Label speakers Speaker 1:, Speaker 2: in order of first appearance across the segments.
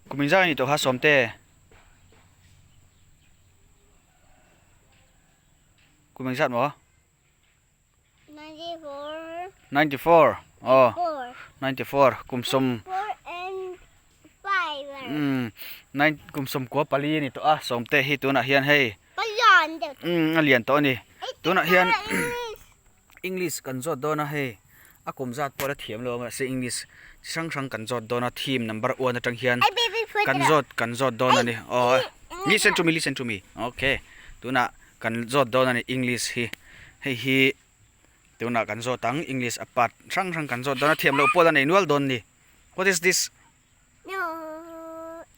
Speaker 1: Kumin za ni to ha somte. Kumin zat mo?
Speaker 2: 94.
Speaker 1: 94. Oh,
Speaker 2: 4.
Speaker 1: 94. Kumsom.
Speaker 2: 4 and 5.
Speaker 1: Kumsom ko pali ni to somte hi tu na hian hei.
Speaker 2: Payan.
Speaker 1: Alian to ni. Tu na hian English kan zot do na hei. Akum zat po la thiam lo ma se English sang kan zot do na theme number 1 atang hian. Kan zot do na ni. Oh, listen to me. Okay. Tu na kan zot do na ni English hi. Hi tu na kan zot tang English apat sang kan zot do na thiam lo po la nei nual don ni. What is this?
Speaker 2: No.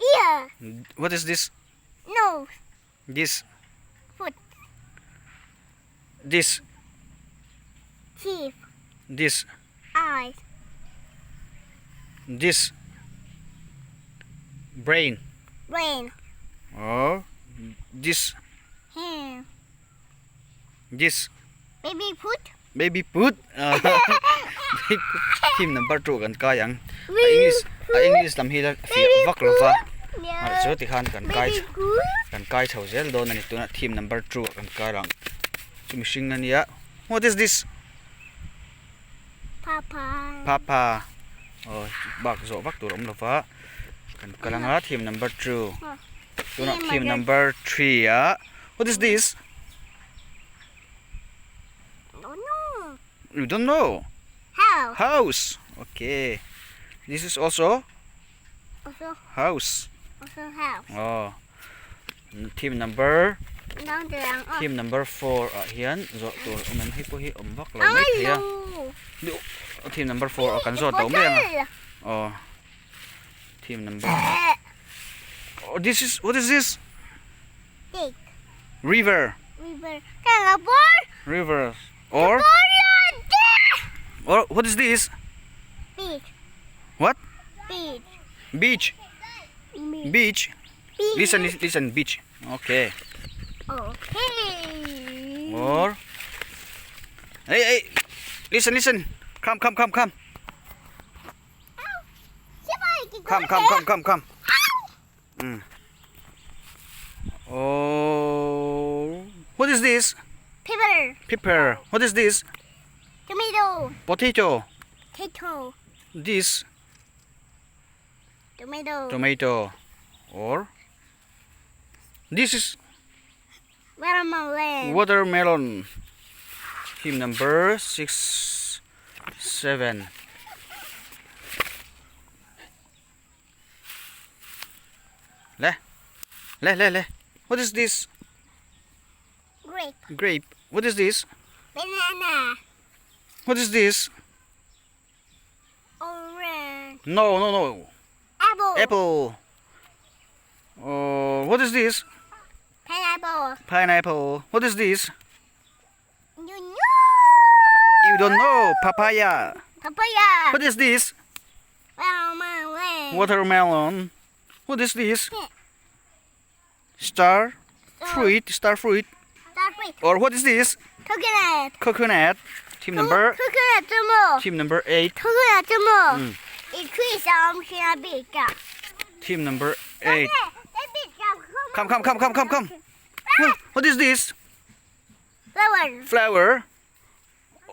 Speaker 2: Ear.
Speaker 1: What is this?
Speaker 2: Nose.
Speaker 1: This.
Speaker 2: Foot.
Speaker 1: This.
Speaker 2: Teeth.
Speaker 1: This.
Speaker 2: Eyes.
Speaker 1: This. Brain.
Speaker 2: Brain.
Speaker 1: Oh. This.
Speaker 2: Hair.
Speaker 1: This.
Speaker 2: Baby foot.
Speaker 1: Baby foot. Team number 2 kan kayang. English lam hi la fi vak lova. So ti khan kan kai chau zel do na ni tu na team number 2 kan karang. Sumising na niya. What is this? Papa. Oh, bak zo bak tu rom lova. Kan kalanga team number 2. Tu na team number 3 ya. What is this?
Speaker 2: No.
Speaker 1: You don't know. House. Okay. This is also house.
Speaker 2: Also house.
Speaker 1: Oh. Team number 4 hian zo tu man hi po hi ombak lo mai thia. Team number 4 kan zo to mai. Oh. Team number. Oh, what is this?
Speaker 2: Lake.
Speaker 1: River. River. Or what is this?
Speaker 2: Beach.
Speaker 1: What?
Speaker 2: Beach.
Speaker 1: Beach. Listen, beach. Okay.
Speaker 2: Okay.
Speaker 1: Or hey, listen. Come. Come. Oh, what is this? Pepper. What is this?
Speaker 2: Tomato.
Speaker 1: Potato.
Speaker 2: Potato.
Speaker 1: This
Speaker 2: Tomato.
Speaker 1: tomato. Or this is
Speaker 2: Watermelon.
Speaker 1: watermelon. Team number 6, 7. Le. What is this? Grape. What is this?
Speaker 2: Banana.
Speaker 1: What is this?
Speaker 2: Orange.
Speaker 1: No.
Speaker 2: Apple.
Speaker 1: Oh, what is this? Pineapple. What is this? You don't know. Papaya. What is this? Watermelon. What is this? Star fruit. Or what is this? Coconut. Team number 8. Team number 8. Come. What is this? Flower.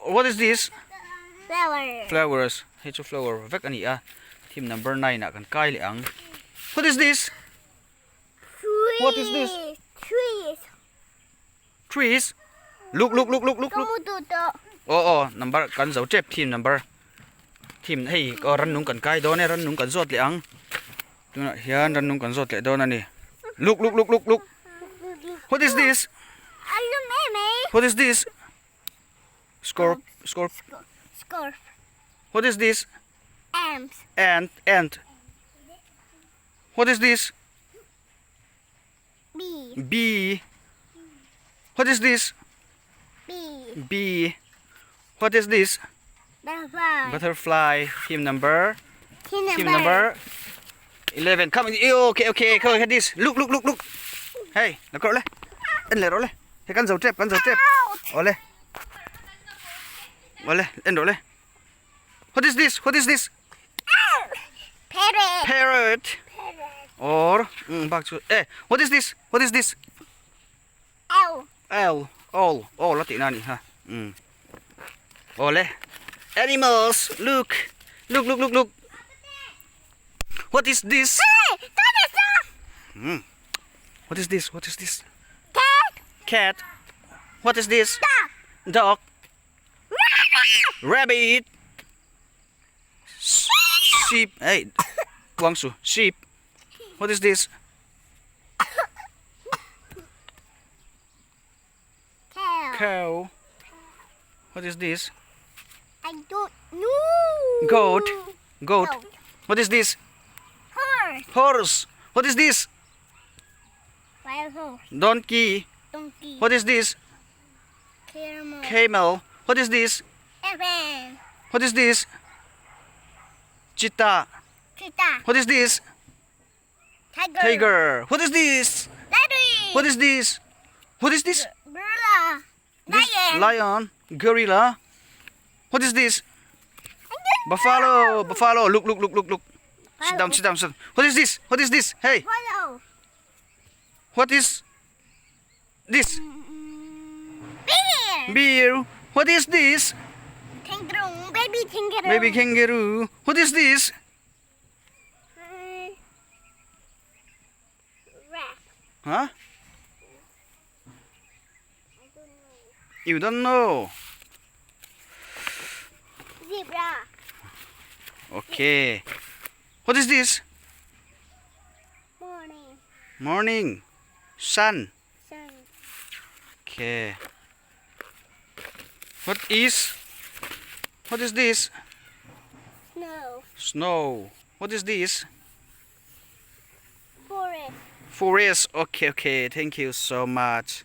Speaker 1: What is this? Flowers. It's a flower. Vek ani Team number 9 na kan kai liang. What is this? What is this? Trees. Look. Oh, number kan zo chep team number. Team hey ko ran nung kan kai do ne ran nung kan zot liang. Tu na hian ran nung kan zot le do na ni. Look. What is this? What is this? Scorp. What is this? Ant. What is this? Bee. What is this? Bee. What is this? Butterfly. Team number 11. Come. Okay. Come at this. Look. Hey, nó cỡ lên. Anh lại đó lên. Thế căn dầu trép. Ole. Anh đổ lên. What is this?
Speaker 2: Parrot.
Speaker 1: or back to what is this? What is this?
Speaker 2: L.
Speaker 1: All lati nani ha. Ole. Animals, look. What is this?
Speaker 2: Hey, dinosaur.
Speaker 1: What is this? What is this?
Speaker 2: Cat.
Speaker 1: Cat. What is this?
Speaker 2: Dog.
Speaker 1: Dog.
Speaker 2: Rabbit.
Speaker 1: Rabbit. Sheep. Hey, Guangsu. Sheep. What is this?
Speaker 2: Cow.
Speaker 1: Cow. What is this?
Speaker 2: I don't know.
Speaker 1: Goat. Goat.
Speaker 2: No.
Speaker 1: What is this?
Speaker 2: Horse.
Speaker 1: Horse. What is this?
Speaker 2: Wild horse.
Speaker 1: Donkey.
Speaker 2: Donkey.
Speaker 1: What is this?
Speaker 2: Camel.
Speaker 1: Camel. What is this?
Speaker 2: Elephant.
Speaker 1: What is this? Cheetah.
Speaker 2: Cheetah.
Speaker 1: What is this?
Speaker 2: Tiger.
Speaker 1: Tiger. What is this?
Speaker 2: Lion.
Speaker 1: What is this? What is this?
Speaker 2: Gorilla.
Speaker 1: This
Speaker 2: Lion.
Speaker 1: lion. Gorilla. What is this?
Speaker 2: I don't
Speaker 1: Buffalo. Buffalo. Look. Sit
Speaker 2: Buffalo.
Speaker 1: down. What is this? What is this? Hey,
Speaker 2: Follow.
Speaker 1: what is this?
Speaker 2: Bear.
Speaker 1: Bear. What is this?
Speaker 2: Kangaroo. Baby kangaroo.
Speaker 1: Baby kangaroo. What is this?
Speaker 2: Rat.
Speaker 1: Huh?
Speaker 2: I don't know.
Speaker 1: You don't know.
Speaker 2: Zebra.
Speaker 1: Okay. What is this?
Speaker 2: Morning.
Speaker 1: Morning. Sun.
Speaker 2: Sun.
Speaker 1: Okay. What is this?
Speaker 2: Snow.
Speaker 1: Snow. What is this?
Speaker 2: Forest.
Speaker 1: Forest. Okay. Thank you so much.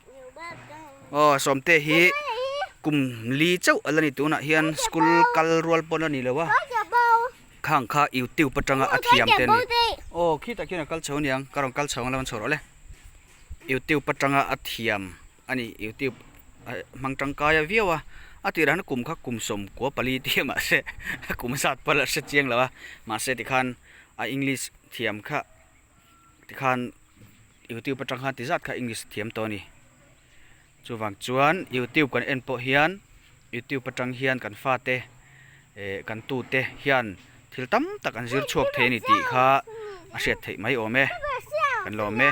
Speaker 2: You're welcome.
Speaker 1: Oh, somte hi kum li chau alani tu na hian school kal rual pon ani lewa.
Speaker 2: What's your bow?
Speaker 1: Khang kha YouTube patanga athiam
Speaker 2: What's your
Speaker 1: ten.
Speaker 2: bow day?
Speaker 1: Oh, kita kina kal chau niang karong kal chau lawan choro le. YouTube patanga athiam ani YouTube hmangthiam kaya viawa atiran kum kha kum som ko pali ti ma se kum sat pala se chiang lawa ma se ti khan English thiam kha ti khan YouTube patanga ti zat kha English thiam to ni chuwang chuan YouTube kan en po hian YouTube patang hian kan fa te kan tu te hian thil tam tak an zir chuak the ni ti kha a hriat thei mai ome kan lo me